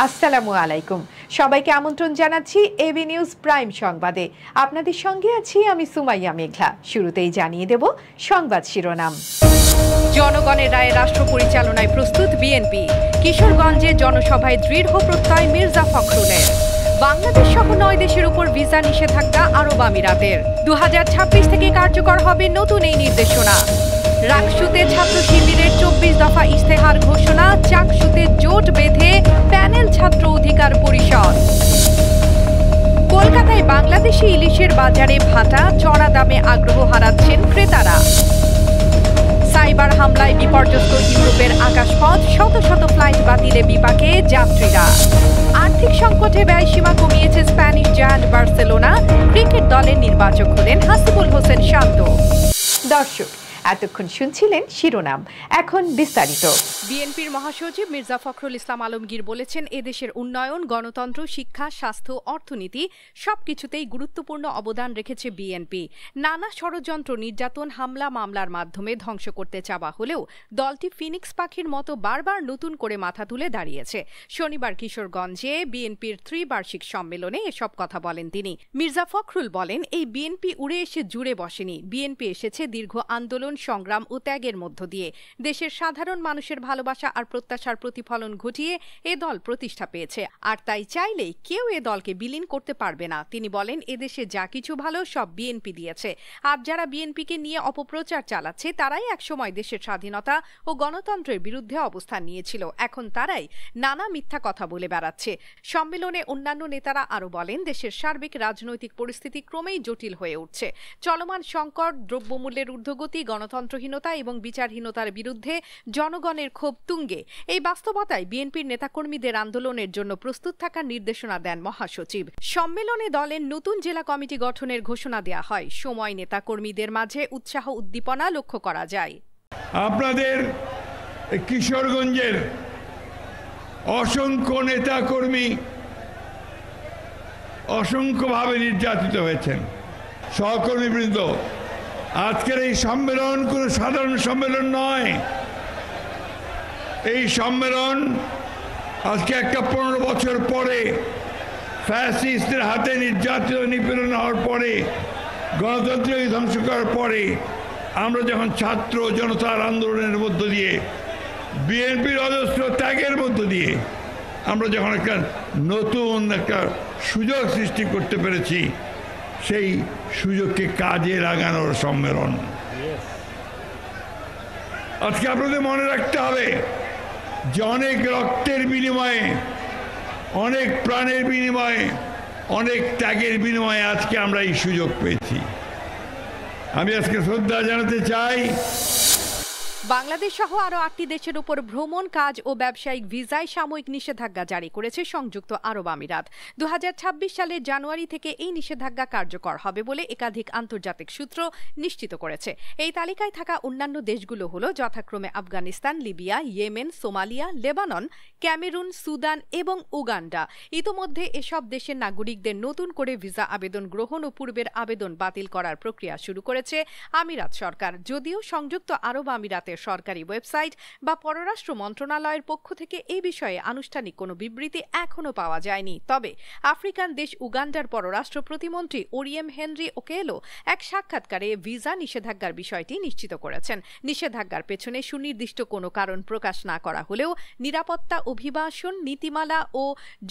আসসালামু আলাইকুম, সবাইকে আমন্ত্রণ জানাচ্ছি এবি নিউজ প্রাইম সংবাদে। আপনাদের সঙ্গে আছি আমি সুমাইয়া মেঘলা। শুরুতেই জানিয়ে দেব সংবাদ শিরোনাম। জনগণের রায়ে রাষ্ট্র পরিচালনায় প্রস্তুত বিএনপি। কিশোরগঞ্জে জনসভায় দৃঢ় প্রত্যয় মির্জা ফখরুলের। বাংলাদেশ সহ 9 দেশের উপর ভিসা নিষেধাজ্ঞা আরব আমিরাতের। 2026 থেকে কার্যকর হবে নতুন এই নির্দেশনা। রাকসুতে ছাত্র শিবিরের 24 দফা ইশতেহার ঘোষণা। চাকসুতে জোট বেঁধে প্যানেল ছাত্র অধিকার পরিষদ। কলকাতায় বাংলাদেশি ইলিশের বাজারে ভাটা, চড়া দামে আগ্রহ হারাচ্ছেন ক্রেতারা। সাইবার হামলায় বিপর্যস্ত ইউরোপের আকাশপথ, শত শত ফ্লাইট বাতিলে বিপাকে যাত্রীরা। আর্থিক সংকটে ব্যয়সীমা কমিয়েছে স্প্যানিশ জায়ান্ট বার্সেলোনা। ক্রিকেট দলের নির্বাচক হলেন হাসিবুল হোসেন শান্ত। দর্শক, এতক্ষণ শুনছিলেন শিরোনাম, এখন বিস্তারিত। বিএনপির মহাসচিব মির্জা ফখরুল ইসলাম আলমগীর বলেছেন, এদেশের উন্নয়ন, গণতন্ত্র, শিক্ষা, স্বাস্থ্য, অর্থনীতি সবকিছুতেই গুরুত্বপূর্ণ অবদান রেখেছে বিএনপি। নানা ষড়যন্ত্র, নির্যাতন, হামলা মামলার মাধ্যমে ধ্বংস করতে চাওয়া হলেও দলটি ফিনিক্স পাখির মতো বারবার নতুন করে মাথা তুলে দাঁড়িয়েছে। শনিবার কিশোরগঞ্জে বিএনপির ত্রিবার্ষিক সম্মেলনে এসব কথা বলেন তিনি। মির্জা ফখরুল বলেন, এই বিএনপি উড়ে এসে জুড়ে বসেনি। বিএনপি এসেছে দীর্ঘ আন্দোলন, সংগ্রাম ও ত্যাগের মধ্য দিয়ে। দেশের সাধারণ মানুষের ভালোবাসা আর প্রত্যাশার প্রতিফলন ঘটিয়ে এ দল প্রতিষ্ঠা পেয়েছে, আর তাই চাইলেই কেউ এ দলকে বিলীন করতে পারবে না। তিনি বলেন, এদেশে যা কিছু ভালো সব বিএনপি দিয়েছে, আর যারা বিএনপিকে নিয়ে অপপ্রচার চালাচ্ছে তারাই একসময় দেশের স্বাধীনতা ও গণতন্ত্রের বিরুদ্ধে অবস্থান নিয়েছিল। এখন তারাই নানা মিথ্যা কথা বলে বেড়াচ্ছে। সম্মেলনে অন্যান্য নেতারা আরও বলেন, দেশের সার্বিক রাজনৈতিক পরিস্থিতি ক্রমেই জটিল হয়ে উঠছে। চলমান সংকট, দ্রব্যমূল্যের ঊর্ধ্বগতি, গণতন্ত্রহীনতা এবং বিচারহীনতার বিরুদ্ধে জনগণের ক্ষোভ তুঙ্গে। এই বাস্তবতায় বিএনপির নেতাকর্মীদের আন্দোলনের জন্য প্রস্তুত থাকার নির্দেশনা দেন মহাসচিব। সম্মেলনে দলের নতুন জেলা কমিটি গঠনের ঘোষণা দেয়া হয়। সময় নেতাকর্মীদের মাঝে উৎসাহ উদ্দীপনা লক্ষ্য করা যায়। আপনাদের কিশোরগঞ্জের অসংখ্য নেতাকর্মী অসংখ্যভাবে নির্যাতিত হয়েছেন। সহকর্মীবৃন্দ, আজকের এই সম্মেলন কোনো সাধারণ সম্মেলন নয়। এই সম্মেলন আজকে একটা 15 বছর পরে, ফ্যাসিস্টদের হাতে নির্যাতিত নিপীড়ন হওয়ার পরে, গণতন্ত্রকে ধ্বংস করার পরে, আমরা যখন ছাত্র জনতার আন্দোলনের মধ্য দিয়ে, বিএনপির অজস্র ত্যাগের মধ্য দিয়ে আমরা যখন একটা নতুন একটা সুযোগ সৃষ্টি করতে পেরেছি, সেই সুযোগকে কাজে লাগানোর সম্মেলন। আজকে আপনাদের মনে রাখতে হবে যে অনেক রক্তের বিনিময়ে, অনেক প্রাণের বিনিময়ে, অনেক ত্যাগের বিনিময়ে আজকে আমরা এই সুযোগ পেয়েছি। আমি আজকে শ্রদ্ধা জানাতে চাই। বাংলাদেশ সহ আরও 8টি দেশের উপর ভ্রমণ, কাজ ও ব্যবসায়িক ভিসায় সাময়িক নিষেধাজ্ঞা জারি করেছে সংযুক্ত আরব আমিরাত। 2026 সালের জানুয়ারি থেকে এই নিষেধাজ্ঞা কার্যকর হবে বলে একাধিক আন্তর্জাতিক সূত্র নিশ্চিত করেছে। এই তালিকায় থাকা অন্যান্য দেশগুলো হলো যথাক্রমে Afghanistan, Libya, Yemen, Somalia, Lebanon, Cameroon, Sudan এবং উগান্ডা। ইতোমধ্যে এসব দেশের নাগরিকদের নতুন করে ভিসা আবেদন গ্রহণ ও পূর্বের আবেদন বাতিল করার প্রক্রিয়া শুরু করেছে আমিরাত সরকার। যদিও সংযুক্ত আরব আমিরাতের সরকারি ওয়েবসাইট বা পররাষ্ট্র মন্ত্রণালয়ের পক্ষ থেকে এই বিষয়ে আনুষ্ঠানিক কোনো বিবৃতি এখনো পাওয়া যায়নি। তবে আফ্রিকান দেশ উগান্ডার পররাষ্ট্র প্রতিমন্ত্রী ওরিয়েম হেনরি ওকেলো এক সাক্ষাৎকারে ভিসা নিষেধাজ্ঞার বিষয়টি নিশ্চিত করেছেন। নিষেধাজ্ঞার পেছনে সুনির্দিষ্ট কোনো কারণ প্রকাশ না করা হলেও নিরাপত্তা, অভিবাসন নীতিমালা ও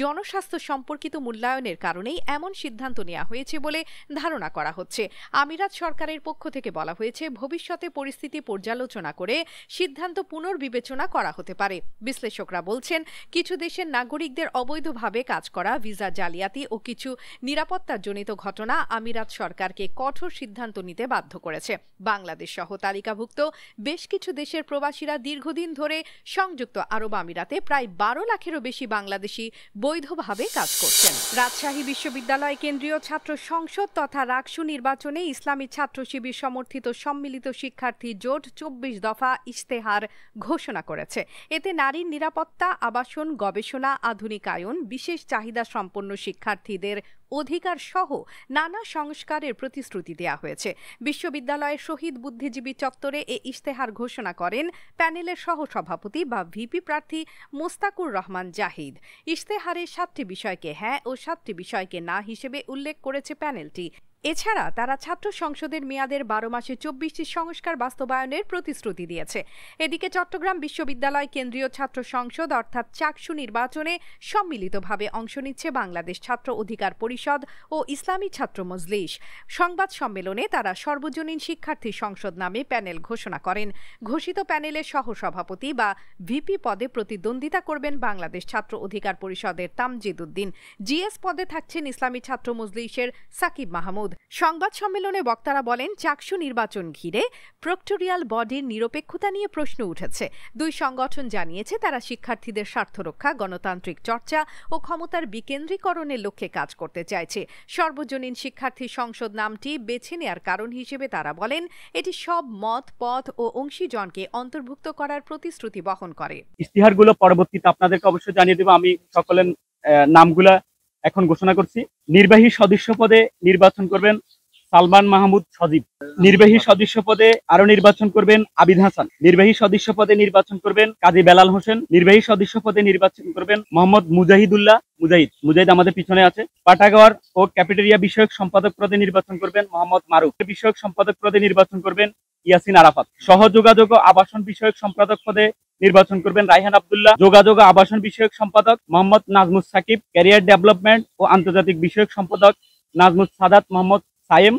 জনস্বাস্থ্য সম্পর্কিত মূল্যায়নের কারণেই এমন সিদ্ধান্ত নেওয়া হয়েছে বলে ধারণা করা হচ্ছে। আমিরাত সরকারের পক্ষ থেকে বলা হয়েছে, ভবিষ্যতে পরিস্থিতি পর্যালোচনা করে সিদ্ধান্ত পুনর্বিবেচনা করা হতে পারে। বিশ্লেষকরা বলছেন, কিছু দেশের নাগরিকদের অবৈধভাবে কাজ করা, ভিসা জালিয়াতি ও কিছু নিরাপত্তাজনিত ঘটনা আমিরাত সরকারকে কঠোর সিদ্ধান্ত নিতে বাধ্য করেছে। বাংলাদেশ সহ তালিকাভুক্ত বেশ কিছু দেশের প্রবাসীরা দীর্ঘদিন ধরে সংযুক্ত আরব আমিরাতে প্রায় 12 লাখেরও বেশি বাংলাদেশি বৈধভাবে কাজ করছেন। রাজশাহী বিশ্ববিদ্যালয় কেন্দ্রীয় ছাত্র সংসদ তথা রাকসু নির্বাচনে ইসলামী ছাত্র শিবির সমর্থিত সম্মিলিত শিক্ষার্থী জোট 24 দফা দফা ইশতেহার ঘোষণা করেছে। এতে নারীর নিরাপত্তা, আবাসন, গবেষণা, আধুনিকায়ন, বিশেষ চাহিদা সম্পন্ন শিক্ষার্থীদের অধিকার সহ নানা সংস্কারের প্রতিশ্রুতি দেওয়া হয়েছে। বিশ্ববিদ্যালয়ের শহীদ বুদ্ধিজীবী চত্বরে এ ইশতেহার ঘোষণা করেন প্যানেলের সহসভাপতি বা ভিপি প্রার্থী মোস্তাকুর রহমান জাহিদ। ইশতেহারে 7টি বিষয়কে হ্যাঁ ও 7টি বিষয়কে না হিসেবে উল্লেখ করেছে প্যানেলটি। এছাড়া তারা ছাত্র সংসদের মেয়াদের 12 মাসে 24টি সংস্কার বাস্তবায়নের প্রতিশ্রুতি দিয়েছে। এদিকে চট্টগ্রাম বিশ্ববিদ্যালয় কেন্দ্রীয় ছাত্র সংসদ অর্থাৎ চাকসু নির্বাচনে সম্মিলিতভাবে অংশ নিচ্ছে বাংলাদেশ ছাত্র অধিকার পরিষদ ও ইসলামী ছাত্র মজলিস। সংবাদ সম্মেলনে তারা সর্বজনীন শিক্ষার্থী সংসদ নামে প্যানেল ঘোষণা করেন। ঘোষিত প্যানেলের সহসভাপতি বা ভিপি পদে প্রতিদ্বন্দ্বিতা করবেন বাংলাদেশ ছাত্র অধিকার পরিষদের তামজিদ উদ্দিন। জিএস পদে থাকছেন ইসলামী ছাত্র মজলিসের সাকিব মাহমুদ। সংবাদ সম্মেলনে বক্তারা বলেন, চাকসু নির্বাচন ঘিরে প্রক্টোরিয়াল বডির নিরপেক্ষতা নিয়ে প্রশ্ন উঠেছে। দুই সংগঠন জানিয়েছে তারা শিক্ষার্থীদের স্বার্থ রক্ষা, গণতান্ত্রিক চর্চা ও ক্ষমতার বিকেন্দ্রীকরণের লক্ষ্যে কাজ করতে চাইছে। সর্বজনীন শিক্ষার্থী সংসদ নামটি বেছে নেয়ার কারণ হিসেবে তারা বলেন, এটি সব মত, পথ ও অংশীজনকে অন্তর্ভুক্ত করার প্রতিশ্রুতি বহন করে। ইশতেহারগুলো পরবর্তীতে আপনাদেরকে অবশ্যই জানিয়ে দেব। আমি সকলের নামগুলা এখন ঘোষণা করছি। নির্বাহী সদস্য পদে নির্বাচন করবেন সালমান মাহমুদ সজীব। নির্বাহী সদস্য পদে আরো নির্বাচন করবেন আবিদ হাসান। নির্বাহী সদস্য পদে নির্বাচন করবেন কাজী বেলাল হোসেন। নির্বাহী সদস্য পদে নির্বাচন করবেন মোহাম্মদ মুজাহিদুল্লাহ মুজাহিদ আমাদের পিছনে আছে। পাঠাগার ও ক্যাফেটেরিয়া বিষয়ক সম্পাদক পদে নির্বাচন করবেন মোহাম্মদ মারুফ। বিষয়ক সম্পাদক পদে নির্বাচন করবেন ইয়াসিন আরাফাত। সহযোগাযোগ ও আবাসন বিষয়ক সম্পাদক পদে নির্বাচন করবেন রায়হান আব্দুল্লাহ। যোগাযোগ ও আবাসন বিষয়ক সম্পাদক মোহাম্মদ নাজমুস সাকিব। ক্যারিয়ার ডেভেলপমেন্ট ও আন্তর্জাতিক বিষয়ক সম্পাদক নাজমুস সাদাত মোহাম্মদ সায়েম।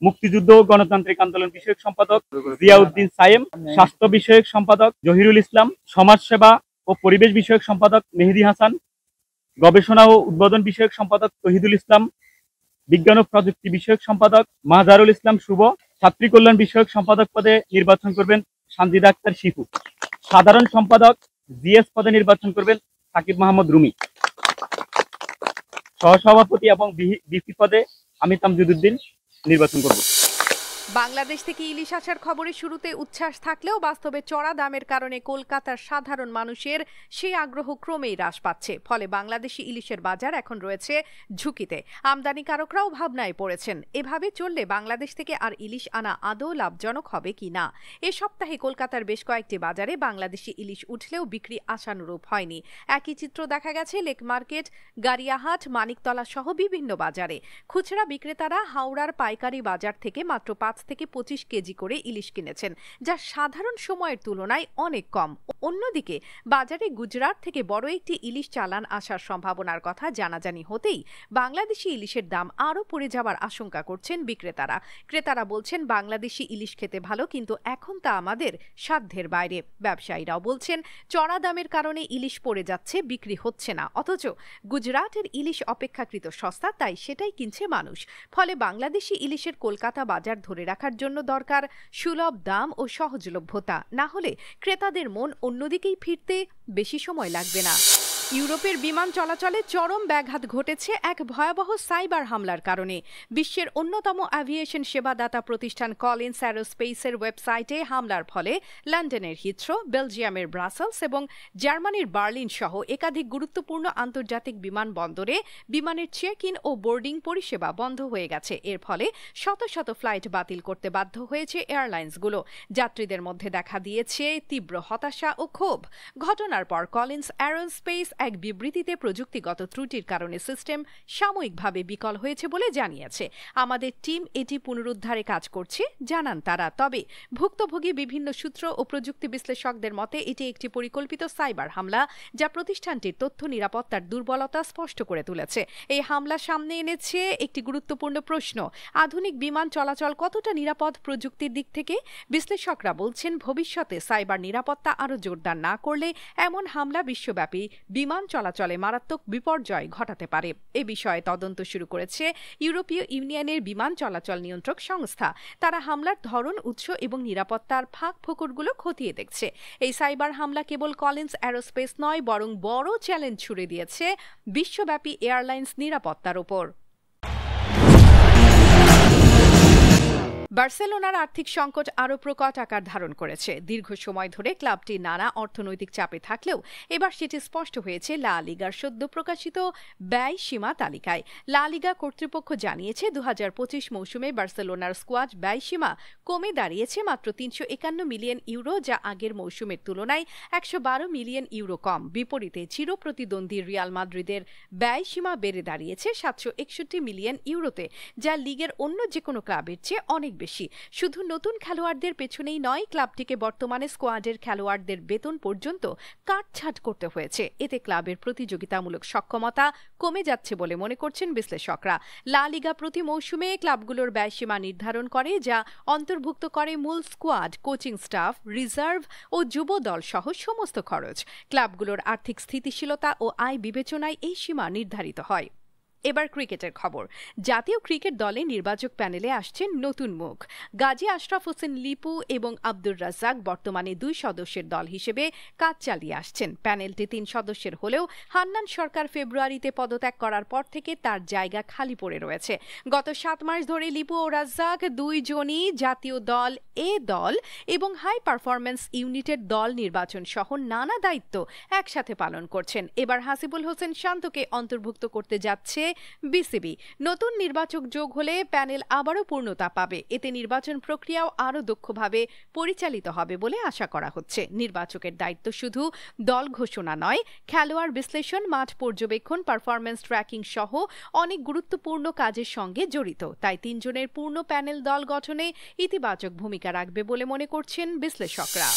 মুক্তিযুদ্ধ ও গণতান্ত্রিক আন্দোলন বিষয়ক সম্পাদক জিয়াউদ্দিন সায়েম। স্বাস্থ্য বিষয়ক সম্পাদক জহিরুল ইসলাম। সমাজসেবা ও পরিবেশ বিষয়ক সম্পাদক মেহেদি হাসান। গবেষণা ও উদ্বোধন বিষয়ক সম্পাদক তহিদুল ইসলাম। বিজ্ঞান ও প্রযুক্তি বিষয়ক সম্পাদক মাজারুল ইসলাম শুভ। ছাত্রী কল্যাণ বিষয়ক সম্পাদক পদে নির্বাচন করবেন সানজিদা আক্তার শিফু। সাধারণ সম্পাদক জিএস পদে নির্বাচন করবেন সাকিব মাহমুদ রুমি। সহসভাপতি এবং ভিপি পদে আমি তামজিদ উদ্দিন নির্বাচন করব। বাংলাদেশ থেকে ইলিশ আসার খবরে শুরুতে উচ্ছ্বাস থাকলেও বাস্তবে চড়া দামের কারণে কলকাতার সাধারণ মানুষের সেই আগ্রহ ক্রমেই হ্রাস পাচ্ছে। ফলে বাংলাদেশি ইলিশের বাজার এখন রয়েছে ঝুঁকিতে। আমদানিকারকরাও ভাবনায় পড়েছেন, এভাবে চললে বাংলাদেশ থেকে আর ইলিশ আনা আদৌ লাভজনক হবে কিনা। এ সপ্তাহে কলকাতার বেশ কয়েকটি বাজারে বাংলাদেশি ইলিশ উঠলেও বিক্রি আশানুরূপ হয়নি। একই চিত্র দেখা গেছে লেক মার্কেট, গাড়িয়াহাট, মানিকতলা সহ বিভিন্ন বাজারে। খুচরা বিক্রেতারা হাওড়ার পাইকারি বাজার থেকে মাত্র 5 থেকে 25 কেজি করে ইলিশ কিনেছেন, যা সাধারণ সময়ের তুলনায় অনেক কম। অন্যদিকে বাজারে গুজরাট থেকে বড় একটি ইলিশ চালান আসার সম্ভাবনার কথা জানাজানি হতেই বাংলাদেশি ইলিশের দাম আরও পড়ে যাওয়ার আশঙ্কা করছেন বিক্রেতারা। ক্রেতারা বলছেন, বাংলাদেশি ইলিশ খেতে ভালো, কিন্তু এখন তা আমাদের সাধ্যের বাইরে। ব্যবসায়ীরাও বলছেন, চড়া দামের কারণে ইলিশ পড়ে যাচ্ছে, বিক্রি হচ্ছে না। অথচ গুজরাটের ইলিশ অপেক্ষাকৃত সস্তা, তাই সেটাই কিনছে মানুষ। ফলে বাংলাদেশি ইলিশের কলকাতা বাজার ধরে রাখার জন্য দরকার সুলভ দাম ও সহজলভ্যতা, না হলে ক্রেতাদের মন অন্যদিকেই ফিরতে বেশি সময় লাগবে না। ইউরোপের বিমান চলাচলে চরম ব্যাঘাত ঘটেছে এক ভয়াবহ সাইবার হামলার কারণে। বিশ্বের অন্যতম অ্যাভিয়েশন সেবাদাতা প্রতিষ্ঠান কলিন্স অ্যারোস্পেসের ওয়েবসাইটে হামলার ফলে লন্ডনের হিথ্রো, বেলজিয়ামের ব্রাসেলস এবং জার্মানির বার্লিন সহ একাধিক গুরুত্বপূর্ণ আন্তর্জাতিক বিমানবন্দরে বিমানের চেক ইন ও বোর্ডিং পরিষেবা বন্ধ হয়ে গেছে। এর ফলে শত শত ফ্লাইট বাতিল করতে বাধ্য হয়েছে এয়ারলাইন্সগুলো। যাত্রীদের মধ্যে দেখা দিয়েছে তীব্র হতাশা ও ক্ষোভ। ঘটনার পর কলিন্স অ্যারোস্পেস এক বিবৃতিতে প্রযুক্তিগত ত্রুটির কারণে সিস্টেম সাময়িকভাবে বিকল হয়েছে বলে জানিয়েছে। আমাদের টিম এটি পুনরুদ্ধারে কাজ করছে, জানান তারা। তবে ভুক্তভোগী বিভিন্ন সূত্র ও প্রযুক্তি বিশ্লেষকদের মতে এটি একটি পরিকল্পিত সাইবার হামলা, যা প্রতিষ্ঠানটির তথ্য নিরাপত্তার দুর্বলতা স্পষ্ট করে তুলেছে। এই হামলা সামনে এনেছে একটি গুরুত্বপূর্ণ প্রশ্ন: আধুনিক বিমান চলাচল কতটা নিরাপদ প্রযুক্তির দিক থেকে? বিশ্লেষকরা বলছেন, ভবিষ্যতে সাইবার নিরাপত্তা আরও জোরদার না করলে এমন হামলা বিশ্বব্যাপী বিমান চলাচলে মারাত্মক বিপর্যয় ঘটাতে পারে। এ বিষয়ে তদন্ত শুরু করেছে ইউরোপীয় ইউনিয়নের বিমান চলাচল নিয়ন্ত্রক সংস্থা। তারা হামলার ধরন, উৎস এবং নিরাপত্তার ফাঁক-ফোকরগুলো খতিয়ে দেখছে। এই সাইবার হামলা কেবল কলিন্স অ্যারোস্পেস নয়, বরং বড় চ্যালেঞ্জ ছুড়ে দিয়েছে বিশ্বব্যাপী এয়ারলাইন্স নিরাপত্তার ওপর। বার্সেলোনার আর্থিক সংকট আরও প্রকট আকার ধারণ করেছে। দীর্ঘ সময় ধরে ক্লাবটি নানা অর্থনৈতিক চাপে থাকলেও এবার সেটি স্পষ্ট হয়েছে লা লিগার সদ্য প্রকাশিত ব্যয় সীমা তালিকায়। লা লিগা কর্তৃপক্ষ জানিয়েছে 2025 মৌসুমে বার্সেলোনার স্কোয়াড ব্যয় সীমা কমে দাঁড়িয়েছে মাত্র 351 মিলিয়ন ইউরো, যা আগের মৌসুমের তুলনায় 112 মিলিয়ন ইউরো কম। বিপরীতে চিরপ্রতিদ্বন্দ্বী রিয়াল মাদ্রিদের ব্যয় সীমা বেড়ে দাঁড়িয়েছে 761 মিলিয়ন ইউরোতে, যা লিগের অন্য যে কোনো ক্লাবের চেয়ে অনেক বেশি। শুধু নতুন খেলোয়াড়দের পেছনেই নয়, ক্লাবটিকে বর্তমানে স্কোয়াডের খেলোয়াড়দের বেতন পর্যন্ত কাটছাঁট করতে হয়েছে। এতে ক্লাবের প্রতিযোগিতামূলক সক্ষমতা কমে যাচ্ছে বলে মনে করছেন বিশ্লেষকরা। লা লিগা প্রতি মৌসুমে ক্লাবগুলোর ব্যয়সীমা নির্ধারণ করে, যা অন্তর্ভুক্ত করে মূল স্কোয়াড, কোচিং স্টাফ, রিজার্ভ ও যুব দল সহ সমস্ত খরচ। ক্লাবগুলোর আর্থিক স্থিতিশীলতা ও আয় বিবেচনায় এই সীমা নির্ধারিত হয়। এবার ক্রিকেটের খবর। জাতীয় ক্রিকেট দলে নির্বাচক প্যানেলে আসছেন নতুন মুখ। গাজী আশরাফ হোসেন লিপু এবং আব্দুর রাজ্জাক বর্তমানে 2 সদস্যের দল হিসেবে কাজ চালিয়ে আসছেন। প্যানেলটি 3 সদস্যের হলেও হান্নান সরকার ফেব্রুয়ারিতে পদত্যাগ করার পর থেকে তার জায়গা খালি পড়ে রয়েছে। গত 7 মাস ধরে লিপু ও রাজ্জাক দুইজনই জাতীয় দল, এ দল এবং হাই পারফরম্যান্স ইউনিটের দল নির্বাচন সহ নানা দায়িত্ব একসাথে পালন করছেন। এবার হাসিবুল হোসেন শান্তকে অন্তর্ভুক্ত করতে যাচ্ছে বিসিবি। নতুন নির্বাচক যোগ হলে প্যানেল আবারও পূর্ণতা পাবে। এতে নির্বাচন প্রক্রিয়াও আরও দক্ষভাবে পরিচালিত হবে বলে আশা করা হচ্ছে। নির্বাচকের দায়িত্ব শুধু দল ঘোষণা নয়, খেলোয়াড় বিশ্লেষণ, মাঠ পর্যবেক্ষণ, পারফরম্যান্স ট্র্যাকিং সহ অনেক গুরুত্বপূর্ণ কাজের সঙ্গে জড়িত। তাই 3 জনের পূর্ণ প্যানেল দল গঠনে ইতিবাচক ভূমিকা রাখবে বলে মনে করছেন বিশ্লেষকরা।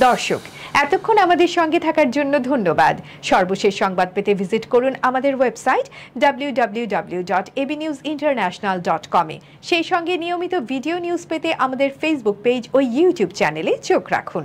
দর্শক, এতক্ষণ আমাদের সঙ্গে থাকার জন্য ধন্যবাদ। সর্বশেষ সংবাদ পেতে ভিজিট করুন আমাদের ওয়েবসাইট www.abnewsinternational.com এ। সেই সঙ্গে নিয়মিত ভিডিও নিউজ পেতে আমাদের ফেসবুক পেজ ও ইউটিউব চ্যানেলে চোখ রাখুন।